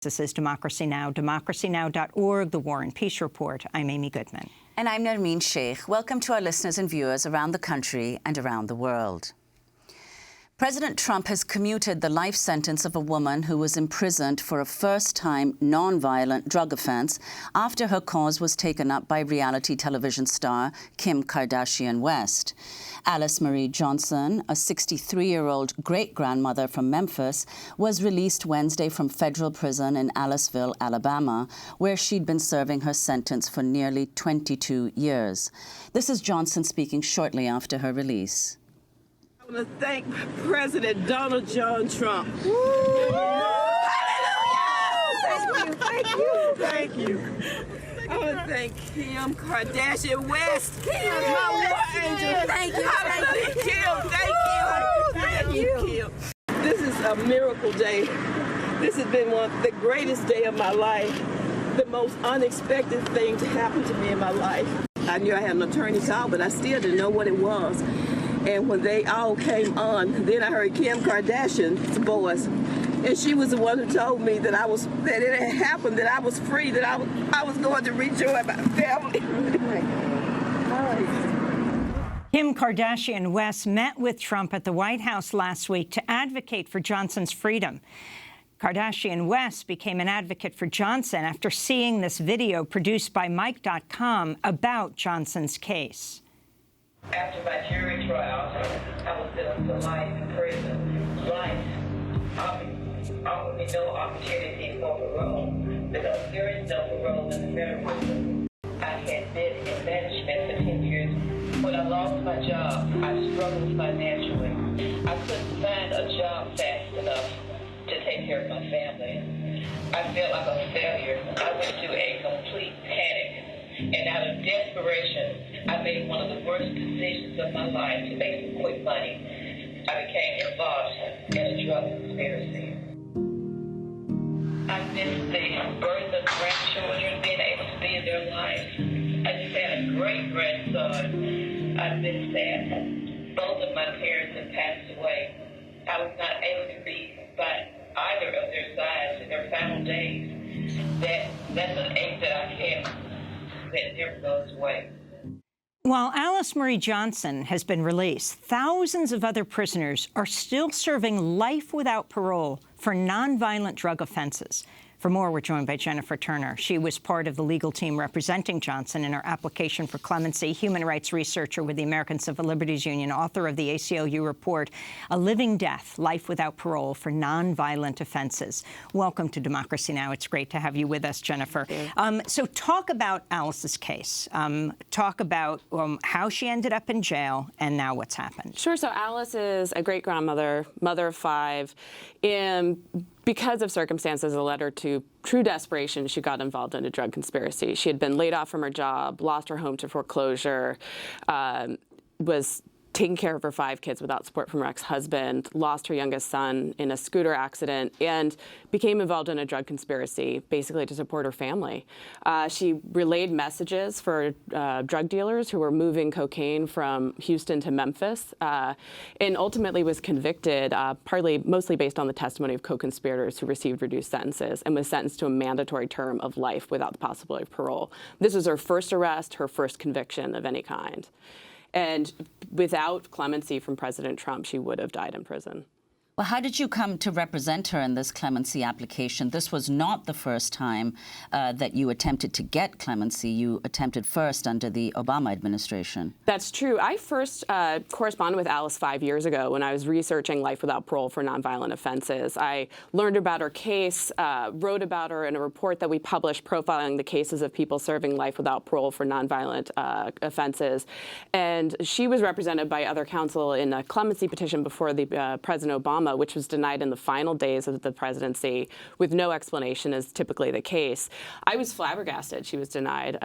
This is Democracy Now!, democracynow.org, The War and Peace Report. I'm Amy Goodman. And I'm Nermeen Sheikh. Welcome to our listeners and viewers around the country and around the world. President Trump has commuted the life sentence of a woman who was imprisoned for a first-time nonviolent drug offense after her cause was taken up by reality television star Kim Kardashian West. Alice Marie Johnson, a 63-year-old great-grandmother from Memphis, was released Wednesday from federal prison in Aliceville, Alabama, where she'd been serving her sentence for nearly 22 years. This is Johnson speaking shortly after her release. I want to thank President Donald John Trump. Woo! Hallelujah! Thank you. Thank you. I want to thank Kim Kardashian West. Kim, my war angel. Thank you. Kim, thank you, Kim. This is a miracle day. This has been the greatest day of my life. The most unexpected thing to happen to me in my life. I knew I had an attorney call, but I still didn't know what it was. And when they all came on, then I heard Kim Kardashian's voice. And she was the one who told me that that it had happened, that I was free, that I was going to rejoin my family. Kim Kardashian West met with Trump at the White House last week to advocate for Johnson's freedom. Kardashian West became an advocate for Johnson after seeing this video produced by Mike.com about Johnson's case. After my jury trial, I was sentenced to life in prison. Life offered me no opportunity for parole because there is no parole in the federal prison. I had been in management for 10 years. When I lost my job, I struggled financially. I couldn't find a job fast enough to take care of my family. I felt like a failure. I went through a complete panic. And out of desperation, I made one of the worst decisions of my life to make some quick money. I became involved in a drug conspiracy. I missed the birth of grandchildren, being able to be in their lives. I just had a great grandson. I missed that. Both of my parents had passed away. I was not able to be by either of their sides in their final days. That's an ache that I can't. That never goes away. While Alice Marie Johnson has been released, thousands of other prisoners are still serving life without parole for nonviolent drug offenses. For more, we're joined by Jennifer Turner. She was part of the legal team representing Johnson in her application for clemency, human rights researcher with the American Civil Liberties Union, author of the ACLU report, A Living Death, Life Without Parole for Nonviolent Offenses. Welcome to Democracy Now! It's great to have you with us, Jennifer. So talk about Alice's case. Talk about how she ended up in jail and now what's happened. Sure. So Alice is a great-grandmother, mother of 5. Because of circumstances that led her to true desperation, she got involved in a drug conspiracy. She had been laid off from her job, lost her home to foreclosure, was taking care of her 5 kids without support from her ex-husband, lost her youngest son in a scooter accident, and became involved in a drug conspiracy, basically to support her family. She relayed messages for drug dealers who were moving cocaine from Houston to Memphis, and ultimately was convicted, mostly based on the testimony of co-conspirators who received reduced sentences, and was sentenced to a mandatory term of life without the possibility of parole. This was her first arrest, her first conviction of any kind. And without clemency from President Trump, she would have died in prison. Well, how did you come to represent her in this clemency application? This was not the first time that you attempted to get clemency. You attempted first under the Obama administration. That's true. I first corresponded with Alice 5 years ago when I was researching life without parole for nonviolent offenses. I learned about her case, wrote about her in a report that we published profiling the cases of people serving life without parole for nonviolent offenses. And she was represented by other counsel in a clemency petition before the President Obama, which was denied in the final days of the presidency with no explanation, as typically the case. I was flabbergasted she was denied.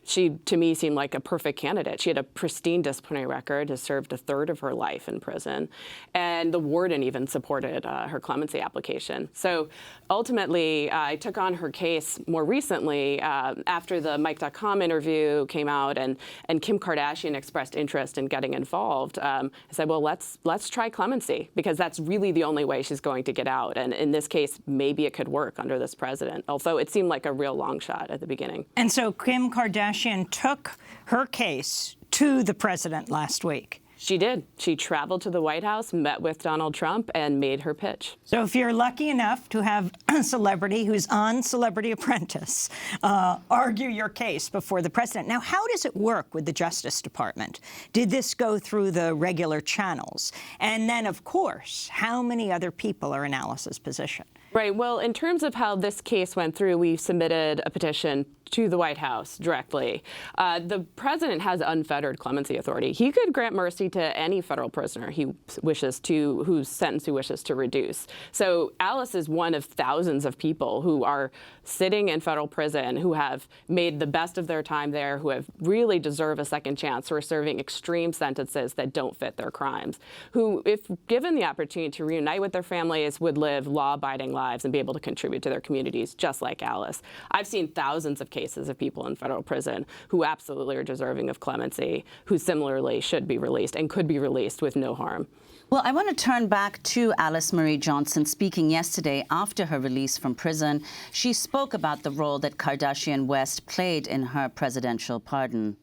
She, to me, seemed like a perfect candidate. She had a pristine disciplinary record, has served a third of her life in prison, and the warden even supported her clemency application. So ultimately, I took on her case more recently after the Mike.com interview came out and Kim Kardashian expressed interest in getting involved. I said, well, let's try clemency, because that's really the only way she's going to get out. And in this case, maybe it could work under this president, although it seemed like a real long shot at the beginning. And so Kim Kardashian took her case to the president last week. She did. She traveled to the White House, met with Donald Trump, and made her pitch. So if you're lucky enough to have a celebrity who's on Celebrity Apprentice argue your case before the president. Now, how does it work with the Justice Department? Did this go through the regular channels? And then, of course, how many other people are in Alice's position? Right. Well, in terms of how this case went through, we submitted a petition to the White House directly. The president has unfettered clemency authority. He could grant mercy to any federal prisoner he wishes to, whose sentence he wishes to reduce. So Alice is one of thousands of people who are sitting in federal prison, who have made the best of their time there, who have really deserve a second chance, who are serving extreme sentences that don't fit their crimes, who, if given the opportunity to reunite with their families, would live law-abiding lives and be able to contribute to their communities, just like Alice. I've seen thousands of cases of people in federal prison who absolutely are deserving of clemency, who similarly should be released and could be released with no harm. Well, I want to turn back to Alice Marie Johnson speaking yesterday after her release from prison. She spoke about the role that Kardashian West played in her presidential pardon.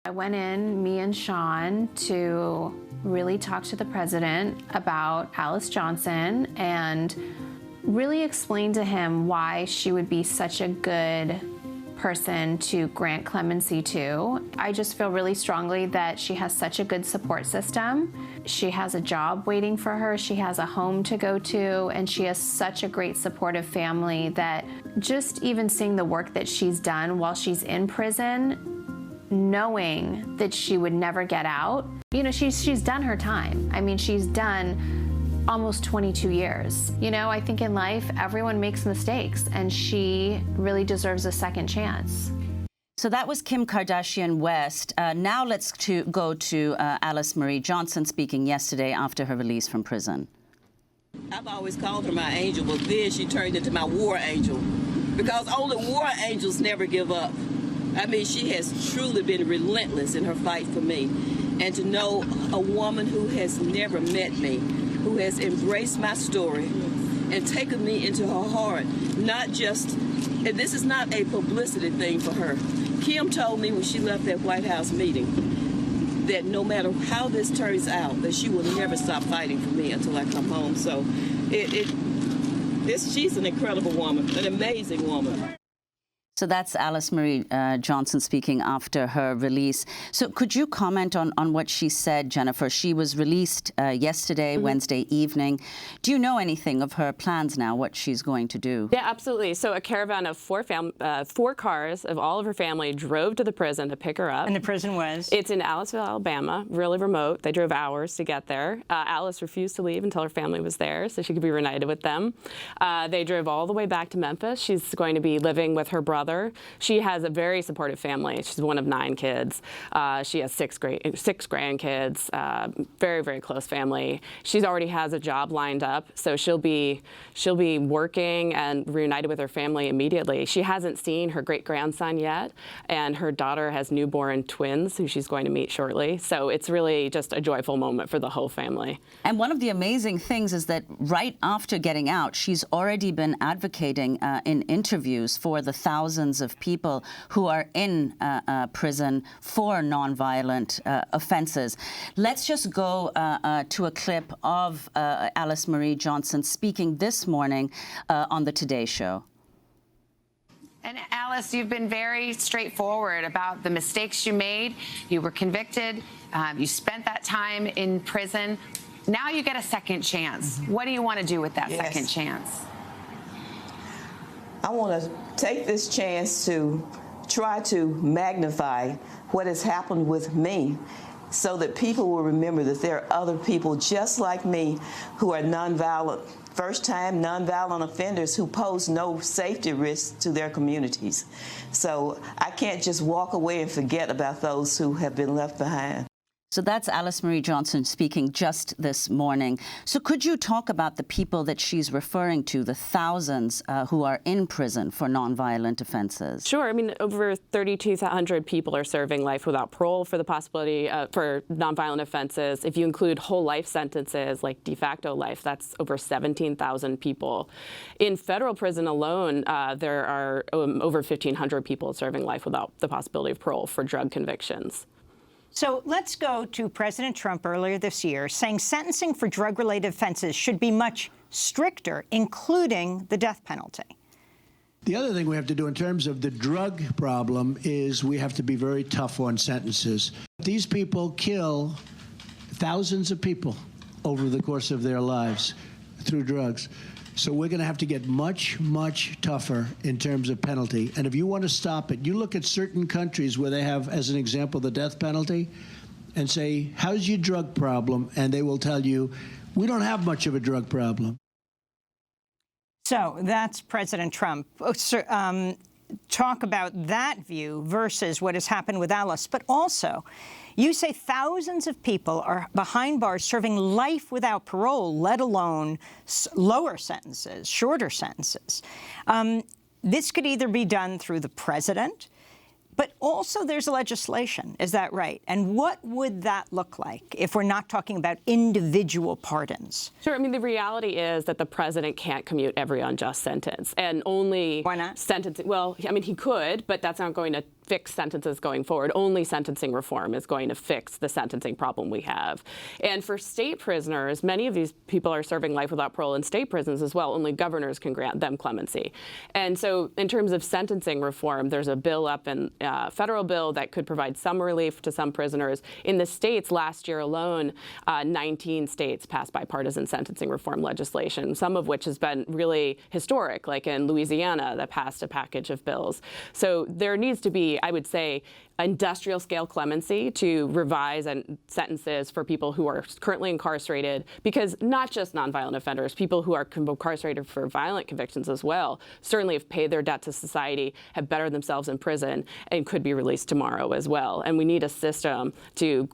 I went in, me and Sean, to really talk to the president about Alice Johnson and really explain to him why she would be such a good person to grant clemency to. I just feel really strongly that she has such a good support system. She has a job waiting for her, she has a home to go to, and she has such a great supportive family that just even seeing the work that she's done while she's in prison, knowing that she would never get out. You know, she's done her time. I mean, she's done almost 22 years. You know, I think in life, everyone makes mistakes, and she really deserves a second chance. So that was Kim Kardashian West. Now let's go to Alice Marie Johnson speaking yesterday after her release from prison. I've always called her my angel, but then she turned into my war angel, because only war angels never give up. I mean, she has truly been relentless in her fight for me. And to know a woman who has never met me, who has embraced my story and taken me into her heart, not just, and this is not a publicity thing for her. Kim told me when she left that White House meeting that no matter how this turns out, that she will never stop fighting for me until I come home. So she's an incredible woman, an amazing woman. So that's Alice Marie Johnson speaking after her release. So could you comment on what she said, Jennifer? She was released yesterday, Wednesday evening. Do you know anything of her plans now, what she's going to do? Yeah, absolutely. So a caravan of four cars of all of her family drove to the prison to pick her up. And the prison was? It's in Aliceville, Alabama, really remote. They drove hours to get there. Alice refused to leave until her family was there so she could be reunited with them. They drove all the way back to Memphis. She's going to be living with her brother. She has a very supportive family. She's one of 9 kids. She has 6 grandkids. Very, very close family. She already has a job lined up, so she'll be working and reunited with her family immediately. She hasn't seen her great-grandson yet, and her daughter has newborn twins who she's going to meet shortly. So it's really just a joyful moment for the whole family. And one of the amazing things is that right after getting out, she's already been advocating in interviews for the thousands of people who are in prison for nonviolent offenses. Let's just go to a clip of Alice Marie Johnson speaking this morning on the Today Show. And Alice, you've been very straightforward about the mistakes you made. You were convicted. You spent that time in prison. Now you get a second chance. What do you want to do with that second chance? I want to take this chance to try to magnify what has happened with me so that people will remember that there are other people just like me who are nonviolent, first-time nonviolent offenders who pose no safety risk to their communities. So I can't just walk away and forget about those who have been left behind. So that's Alice Marie Johnson speaking just this morning. So could you talk about the people that she's referring to, the thousands who are in prison for nonviolent offenses? Sure. I mean, over 3,200 people are serving life without parole for the possibility for nonviolent offenses. If you include whole life sentences like de facto life, that's over 17,000 people. In federal prison alone, there are over 1,500 people serving life without the possibility of parole for drug convictions. So let's go to President Trump earlier this year saying sentencing for drug-related offenses should be much stricter, including the death penalty. The other thing we have to do in terms of the drug problem is we have to be very tough on sentences. These people kill thousands of people over the course of their lives through drugs. So we're going to have to get much, much tougher in terms of penalty. And if you want to stop it, you look at certain countries where they have, as an example, the death penalty, and say, how's your drug problem? And they will tell you, we don't have much of a drug problem. So that's President Trump. Talk about that view versus what has happened with Alice. But also, you say thousands of people are behind bars serving life without parole, let alone lower sentences, shorter sentences. This could either be done through the president, but also there's legislation. Is that right? And what would that look like if we're not talking about individual pardons? Sure. I mean, the reality is that the president can't commute every unjust sentence, and only Why not? sentencing. Well, I mean, he could, but that's not going to fix sentences going forward. Only sentencing reform is going to fix the sentencing problem we have. And for state prisoners, many of these people are serving life without parole in state prisons as well. Only governors can grant them clemency. And so in terms of sentencing reform, there's a bill up in federal bill that could provide some relief to some prisoners. In the states last year alone, 19 states passed bipartisan sentencing reform legislation, some of which has been really historic, like in Louisiana that passed a package of bills. So there needs to be, I would say, industrial scale clemency to revise and sentences for people who are currently incarcerated, because not just nonviolent offenders, people who are incarcerated for violent convictions as well, certainly have paid their debt to society, have bettered themselves in prison, and could be released tomorrow as well. And we need a system to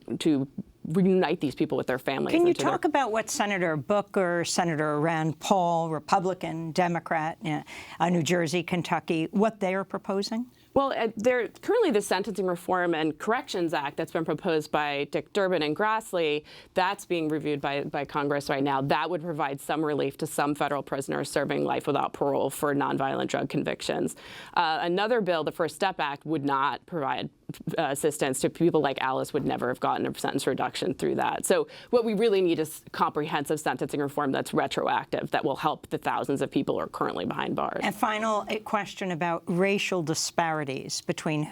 reunite these people with their families. Can you talk about what Senator Booker, Senator Rand Paul, Republican, Democrat, New Jersey, Kentucky, what they are proposing? Well, currently the Sentencing Reform and Corrections Act that's been proposed by Dick Durbin and Grassley, that's being reviewed by Congress right now. That would provide some relief to some federal prisoners serving life without parole for nonviolent drug convictions. Another bill, the First Step Act, would not provide assistance to people like Alice, would never have gotten a sentence reduction through that. So what we really need is comprehensive sentencing reform that's retroactive, that will help the thousands of people who are currently behind bars. And final question about racial disparities between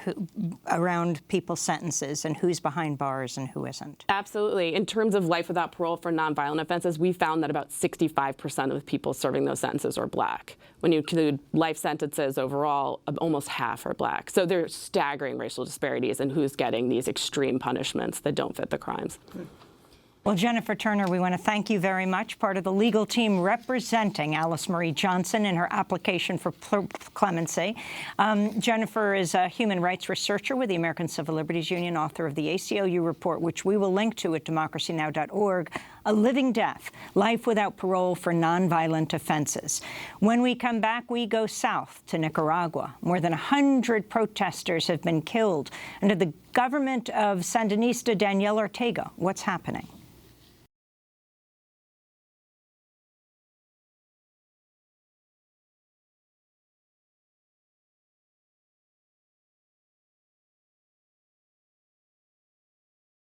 around people's sentences and who's behind bars and who isn't. Absolutely. In terms of life without parole for nonviolent offenses, we found that about 65% of the people serving those sentences are black. When you include life sentences overall, almost half are black. So there's staggering racial disparities in who's getting these extreme punishments that don't fit the crimes. Well, Jennifer Turner, we want to thank you very much, part of the legal team representing Alice Marie Johnson in her application for clemency. Jennifer is a human rights researcher with the American Civil Liberties Union, author of the ACLU report, which we will link to at democracynow.org, A Living Death, Life Without Parole for Nonviolent Offenses. When we come back, we go south to Nicaragua. More than 100 protesters have been killed under the government of Sandinista Daniel Ortega. What's happening?